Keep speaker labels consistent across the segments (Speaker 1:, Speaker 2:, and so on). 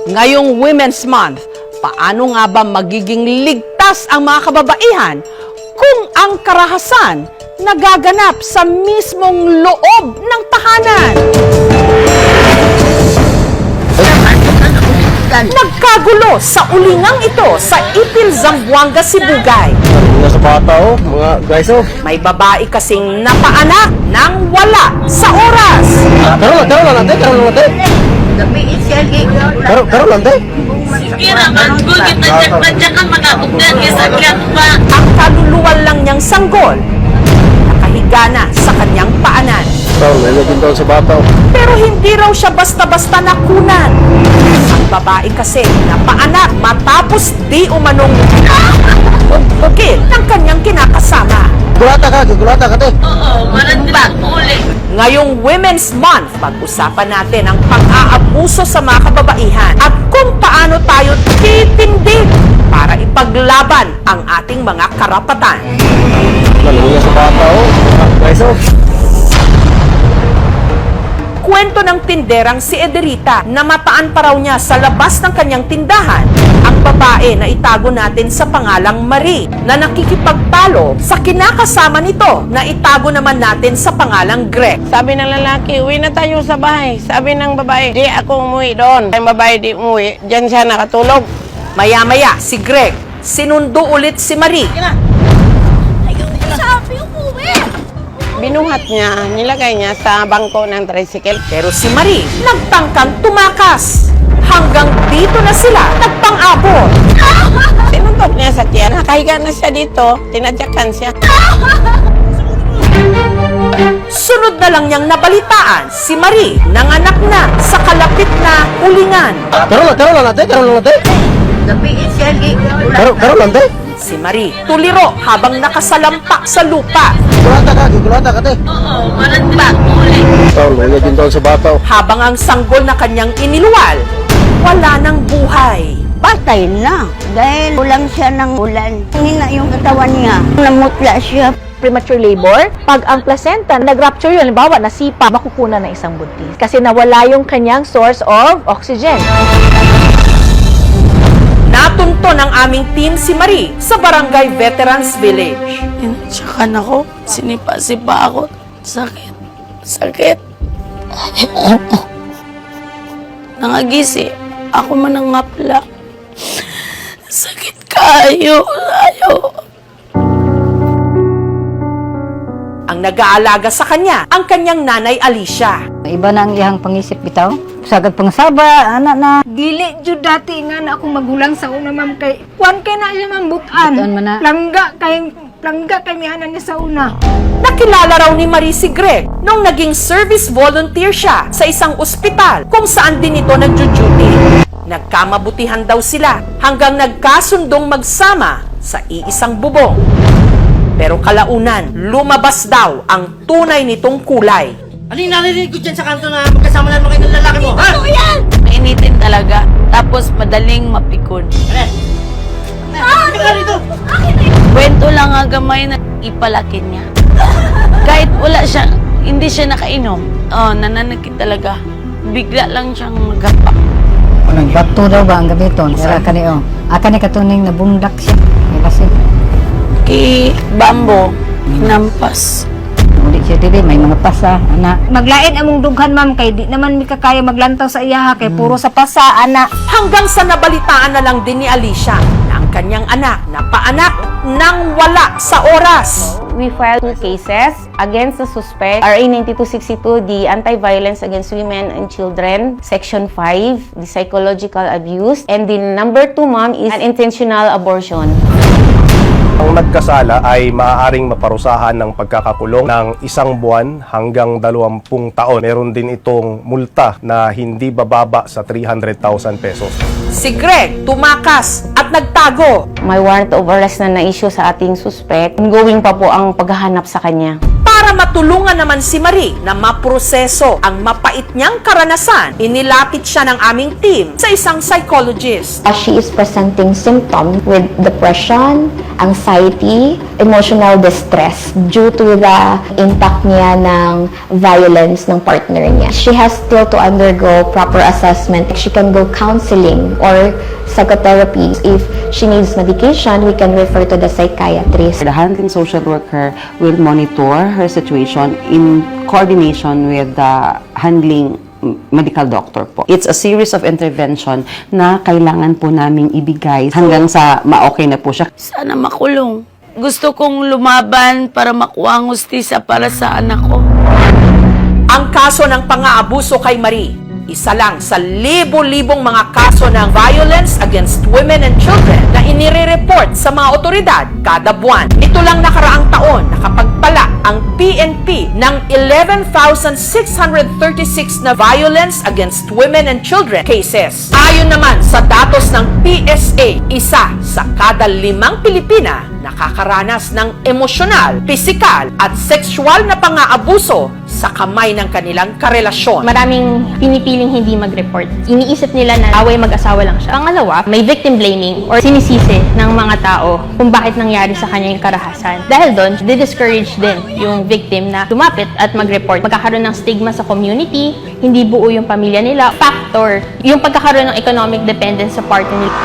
Speaker 1: Ngayong Women's Month, paano nga ba magiging ligtas ang mga kababaihan kung ang karahasan nagaganap sa mismong loob ng tahanan? Nagkagulo sa ulingang ito sa Ipil, Zamboanga, Sibugay.
Speaker 2: Nasa bata mga guys
Speaker 1: May babae kasing napaanak nang wala sa oras.
Speaker 2: Karo lang natin. Karo lang natin.
Speaker 3: Kira kan ko kita kan magkakugdan isakyan pa.
Speaker 1: Ang kaluluwa lang niyang sanggol, nakahiga na sa kanyang paanan.
Speaker 2: May laging doon sa bata
Speaker 1: Pero hindi raw siya basta-basta nakunan. Ang babae kasi napaanak matapos di umanong bugil ng kanyang kinakasama.
Speaker 2: Gulata ka te.
Speaker 3: Oo, maran ba uli.
Speaker 1: Ngayong Women's Month, pag-usapan natin ang pang-aabuso sa mga kababaihan at kung paano tayo titindig para ipaglaban ang ating mga karapatan.
Speaker 2: Nalunga sa bata guys
Speaker 1: Kwento ng tinderang si Ederita na mataan pa raw niya sa labas ng kanyang tindahan ang babae na itago natin sa pangalang Marie na nakikipagtalo sa kinakasama nito na itago naman natin sa pangalang Greg.
Speaker 4: Sabi ng lalaki, uwi na tayo sa bahay. Sabi ng babae, di ako umuwi doon. Ang babae di umuwi, dyan siya nakatulog.
Speaker 1: Maya-maya si Greg sinundo ulit si Marie.
Speaker 4: Binuhat niya, nilagay niya sa bangko ng tricycle.
Speaker 1: Pero si Marie nagtangkang tumakas. Hanggang dito na sila nagpang-abot.
Speaker 4: Sinuntok niya sa tiyan, nakahiga na siya dito, tinadyakan siya.
Speaker 1: Sunod na lang niyang nabalitaan si Marie nanganak na sa kalapit na ulingan.
Speaker 2: Karo lang natin. Karo lang natin.
Speaker 1: Si Marie tuliro habang nakasalampak sa lupa.
Speaker 2: Gulata ka te.
Speaker 3: Oo, maran ba uli.
Speaker 2: May laging doon sa bata
Speaker 1: Habang ang sanggol na kanyang iniluwal, wala ng buhay.
Speaker 5: Patay na dahil ulang siya ng ulan. Hina yung katawan niya. Namutla siya.
Speaker 6: Premature labor, pag ang placenta nag-rupture yun, halimbawa nasipa, makukunan ng isang buntis. Kasi nawala yung kanyang source of oxygen.
Speaker 1: Natunto ng aming team si Marie sa Barangay Veterans Village.
Speaker 3: Inatsakan ako, sinipa-sipa ako. Sakit. Nangagisi, ako man ang ngapla. Sakit kayo,
Speaker 1: Ang nag-aalaga sa kanya, ang kanyang nanay Alicia.
Speaker 5: Iba na ang iyang pangisip bitaw. Sagad pangsaba, anak na.
Speaker 7: Dili jud dati nga na akong magulang sa una ma'am kay kuan kay na siya ma'am butan.
Speaker 5: Butan man na.
Speaker 7: Langga kay mihanan niya sa una.
Speaker 1: Nakilala raw ni Marie si Greg nung naging service volunteer siya sa isang ospital kung saan din ito nagjo-duty. Nagkamabutihan daw sila hanggang nagkasundong magsama sa iisang bubong. Pero kalaunan, lumabas daw ang tunay nitong kulay.
Speaker 8: Ano yung narinig ko dyan sa kanto na magkasama naman kayo ng lalaki mo, ha?
Speaker 3: Mainitin talaga, tapos madaling mapikon.
Speaker 8: Ano ka rito?
Speaker 3: Kwento lang nga gamay na ipalaki niya. Kahit wala siya, hindi siya nakainom. Nananakit talaga. Bigla lang siyang magapak.
Speaker 5: Nagbato daw ba ang gabi ito? Aka ni katuning na bundak siya. May basin.
Speaker 3: Kay Bambo, hinampas.
Speaker 5: Hindi siya dili, may mga pasa, anak.
Speaker 7: Maglain among dughan ma'am kay di naman mi kakaya maglantaw sa iya kay puro sa pasa ana.
Speaker 1: Hanggang sa nabalitaan na lang din ni Alicia na ang kanyang anak na paanak nang wala sa oras.
Speaker 9: We filed 2 cases against the suspect, RA 9262, the Anti-Violence Against Women and Children, Section 5, the psychological abuse, and the number 2, ma'am, is an intentional abortion.
Speaker 2: Ang nagkasala ay maaaring maparusahan ng pagkakakulong ng 1 buwan hanggang 20 taon. Meron din itong multa na hindi bababa sa 300,000 pesos.
Speaker 1: Si Greg tumakas at nagtago.
Speaker 9: May warrant of arrest na na-issue sa ating suspect. Ongoing pa po ang paghahanap sa kanya.
Speaker 1: Para Para matulungan naman si Marie na maproseso ang mapait niyang karanasan, inilapit siya ng aming team sa isang psychologist.
Speaker 10: She is presenting symptoms with depression, anxiety, emotional distress due to the impact niya ng violence ng partner niya. She has still to undergo proper assessment. She can go counseling or psychotherapy. If she needs medication, we can refer to the psychiatrist.
Speaker 11: The handling social worker will monitor her situation in coordination with the handling medical doctor po. It's a series of intervention na kailangan po naming ibigay hanggang sa ma-okay na po siya.
Speaker 3: Sana makulong. Gusto kong lumaban para makuha ang hustisya para sa anak ko.
Speaker 1: Ang kaso ng pang-aabuso kay Marie, isa lang sa libo-libong mga kaso ng violence against women and children na inire-report sa mga otoridad kada buwan. Ito lang nakaraang taon, nakapagpala ang PNP ng 11,636 na violence against women and children cases. Ayon naman sa datos ng PSA, isa sa kada 5 Pilipina nakakaranas ng emosyonal, pisikal at sexual na pang-aabuso sa kamay ng kanilang karelasyon.
Speaker 12: Maraming pinipiling hindi mag-report. Iniisip nila na away mag-asawa lang siya. Pangalawa, may victim blaming or sinisisi ng mga tao kung bakit nangyari sa kanya yung karahasan. Dahil doon, di-discourage din yung victim na lumapit at mag-report. Magkakaroon ng stigma sa community, hindi buo yung pamilya nila. Factor, yung pagkakaroon ng economic dependence sa partner nila.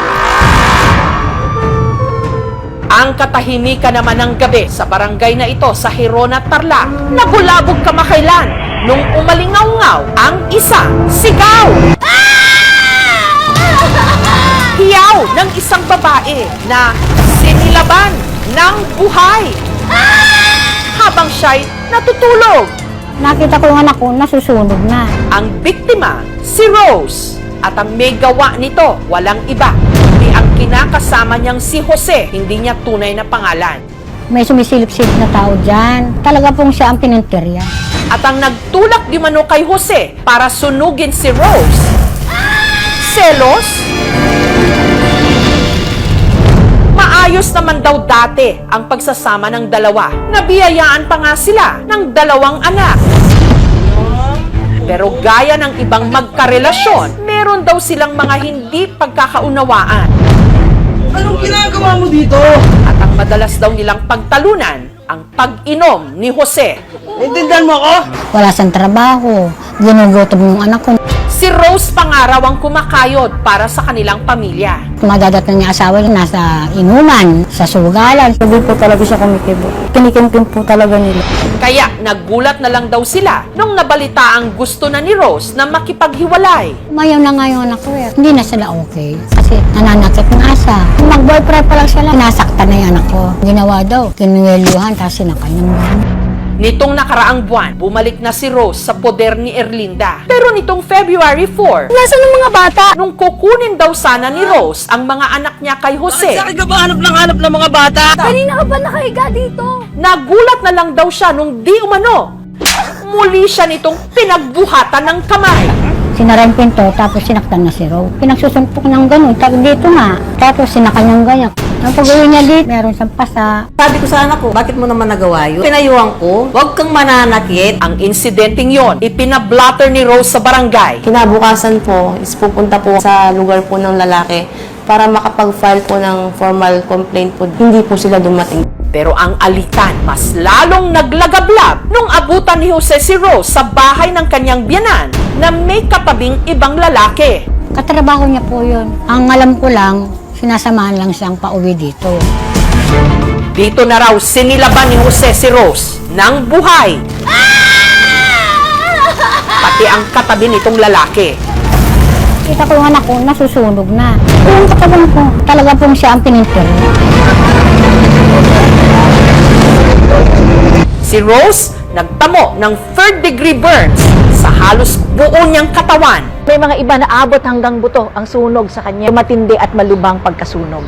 Speaker 1: Ang katahimikan naman ng gabi sa barangay na ito sa Hirona, Tarlac, nabulabog kamakailan nung umalingaw-ngaw ang isang sigaw. Hiyaw ng isang babae na sinilaban ng buhay habang siya'y natutulog.
Speaker 7: Nakita ko yung anak ko, nasusunog na.
Speaker 1: Ang biktima, si Rose, at ang may gawa nito, walang iba, kundi ang kinakasama niyang si Jose, hindi niya tunay na pangalan.
Speaker 7: May sumisilip-silip na tao dyan. Talaga pong siya ang pinuntirya.
Speaker 1: At ang nagtulak di mano kay Jose para sunugin si Rose, selos? Maayos naman daw dati ang pagsasama ng dalawa. Nabiyayaan pa nga sila ng 2 anak. Pero gaya ng ibang magkarelasyon, meron daw silang mga hindi pagkakaunawaan.
Speaker 8: Anong ginagawa mo dito?
Speaker 1: At ang madalas daw nilang pagtalunan, ang pag-inom ni Jose.
Speaker 8: Naintindihan mo ako?
Speaker 7: Wala siyang trabaho. Ginugutom yung anak ko.
Speaker 1: Si Rose pangaraw ang kumakayod para sa kanilang pamilya.
Speaker 7: Madadat niya asawa niya nasa inuman, sa sugalan. Hindi po talaga siya kumikibo. Kinikimpin po talaga nila.
Speaker 1: Kaya naggulat na lang daw sila nung nabalita ang gusto na ni Rose na makipaghiwalay.
Speaker 7: Mayaw na nga yung anak ko eh. Hindi na sila okay. Kasi nananakit ng asa. Mag-boyfriend pa lang sila. Nasaktan na yung anak ko. Ginawa daw. Kinuwelyuhan tapos sinakay ng buwan.
Speaker 1: Nitong nakaraang buwan, bumalik na si Rose sa poder ni Erlinda. Pero nitong February 4,
Speaker 7: Nasaan ang mga bata?
Speaker 1: nung kukunin daw sana ni Rose ang mga anak niya kay Jose,
Speaker 8: Bakit ka ba hanap ng mga bata?
Speaker 7: Kanina ka ba nakahiga dito?
Speaker 1: nagulat na lang daw siya nung di umano. Muli siya nitong pinagbuhatan ng kamay.
Speaker 7: Sinara yung pinto, tapos sinaktan na si Ro. Pinagsusumpok ng gano'n, dito nga. Tapos sinaktan niyang ganyan. Ang pag-uwi niya dito, meron siyang pasa.
Speaker 5: Sabi ko sa anak ko, bakit mo naman nagawa yun? Pinayuhan ko, huwag kang mananakit.
Speaker 1: Ang insidenteng yon, ipinablatter ni Rose sa barangay.
Speaker 9: Kinabukasan po is pupunta po sa lugar po ng lalaki para makapag-file po ng formal complaint po. Hindi po sila dumating.
Speaker 1: Pero ang alitan mas lalong naglagablab nung abutan ni Jose si Rose sa bahay ng kanyang biyanan na may katabing ibang lalaki.
Speaker 7: Katrabaho niya po yun. Ang alam ko lang, sinasamahan lang siyang pauwi dito.
Speaker 1: Dito na raw sinilaban ni Jose si Rose ng buhay. Pati ang katabi nitong lalaki.
Speaker 7: Kita ko yung anak ko, nasusunog na. Yung katawan ko, talaga pong siya ang pinintirya.
Speaker 1: Si Rose nagtamo ng 3rd-degree burns sa halos buo niyang katawan.
Speaker 6: May mga iba na abot hanggang buto ang sunog sa kanya. Matindi at malubang pagkasunog.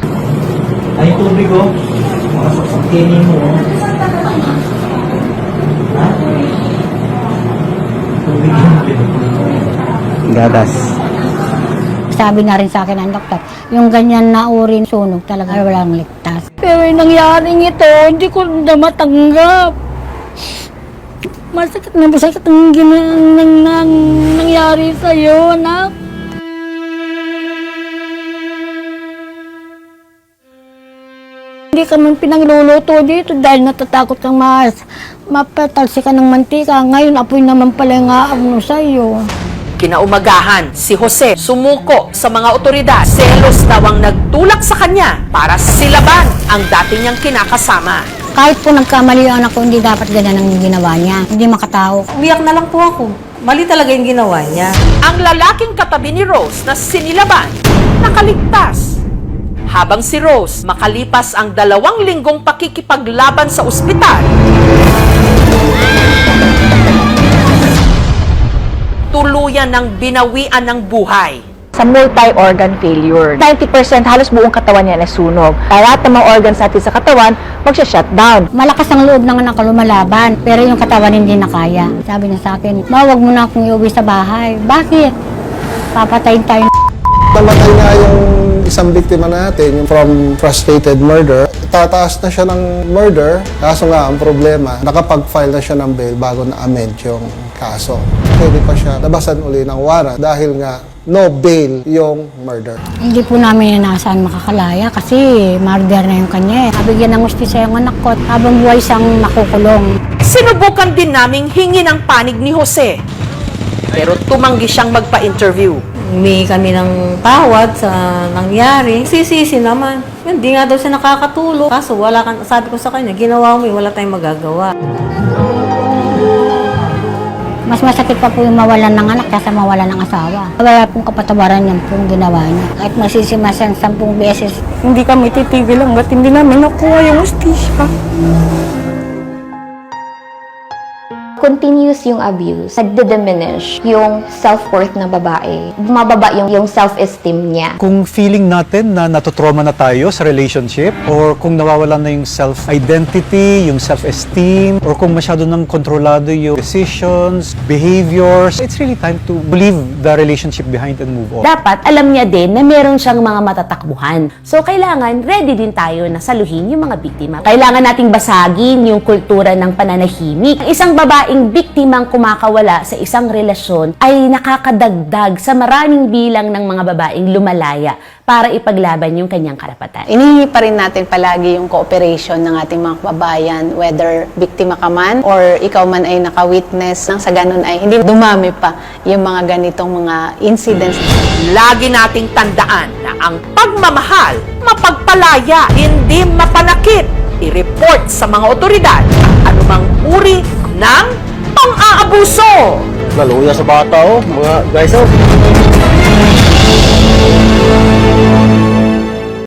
Speaker 8: Ay, tubig ko. Kinin mo. Ha? Tubig mo.
Speaker 2: Gatas.
Speaker 7: Sabi na rin sa akin ang doktor, yung ganyan na urin sunog talaga walang ligtas. Pero yung nangyaring ito, hindi ko na matanggap. Masakit ang nangyari sa'yo, anak. Hindi ka man pinagluluto dito dahil natatakot kang mapatalsi ka ng mantika. Ngayon, apoy naman pala yung aabno sa'yo.
Speaker 1: Kinaumagahan, si Jose sumuko sa mga otoridad. Selos daw ang nagtulak sa kanya para silaban ang dati niyang kinakasama.
Speaker 7: Kahit po nagkamali yung anak ko, hindi dapat ganyan ang ginawa niya. Hindi makatao.
Speaker 13: Umiyak na lang po ako. Mali talaga yung ginawa niya.
Speaker 1: Ang lalaking katabi ni Rose na sinilaban, nakaligtas. Habang si Rose makalipas ang 2 linggong pakikipaglaban sa ospital, tuluyan ng binawian ng buhay.
Speaker 6: Sa multi-organ failure, 90% halos buong katawan niya nasunog. Lahat ng mga organs natin sa katawan, magsha-shutdown.
Speaker 7: Malakas ang loob ng anak ko lumalaban, pero yung katawan hindi na kaya. Sabi niya sa akin, wag mo na akong iuwi sa bahay. Bakit? Papatayin tayo.
Speaker 14: Namatay nga yung isang biktima natin, yung from frustrated murder. Tataas na siya ng murder, kaso nga ang problema, nakapag-file na siya ng bail bago na-amend yung kaso. Pwede pa siya labasan uli ng warrant dahil nga no bail yung murder.
Speaker 7: Hindi po namin inaasahan makakalaya kasi murder na yung kanya. Nabigyan ng hustisya yung anak ko at habang buhay siyang makukulong.
Speaker 1: Sinubukan din naming hingi ng panig ni Jose, pero tumanggi siyang magpa-interview.
Speaker 13: Humingi kami ng tawad sa nangyari. Sisisi naman. Hindi nga daw siya nakakatulong. Kaso sabi ko sa kanya, ginawa mo wala tayong magagawa.
Speaker 7: Mas masakit pa po yung mawalan ng anak kaysa mawalan ng asawa. Wala pong kapatawaran yan pong ginawa niya. Kahit masisimasan 10 beses, hindi kami titigil hanggat hindi namin nakuha yung hustisya.
Speaker 10: Continuous yung abuse, nagde-diminish yung self-worth ng babae. Bumababa yung self-esteem niya.
Speaker 15: Kung feeling natin na natutrauma na tayo sa relationship, or kung nawawalan na yung self-identity, yung self-esteem, or kung masyado nang kontrolado yung decisions, behaviors, it's really time to leave the relationship behind and move on.
Speaker 3: Dapat alam niya din na meron siyang mga matatakbuhan. So kailangan ready din tayo na saluhin yung mga biktima. Kailangan nating basagin yung kultura ng pananahimik. Ang isang babaeng biktimang kumakawala sa isang relasyon ay nakakadagdag sa maraming bilang ng mga babaeng lumalaya para ipaglaban yung kanyang karapatan.
Speaker 16: Inihingi pa rin natin palagi yung cooperation ng ating mga kababayan, whether biktima ka man or ikaw man ay naka-witness nang sa ganun ay hindi dumami pa yung mga ganitong mga incidents.
Speaker 1: Lagi nating tandaan na ang pagmamahal, mapagpalaya, hindi mapanakit. I-report sa mga otoridad ang anumang uri ng pang-aabuso.
Speaker 8: Naluya sa bata, mga guys,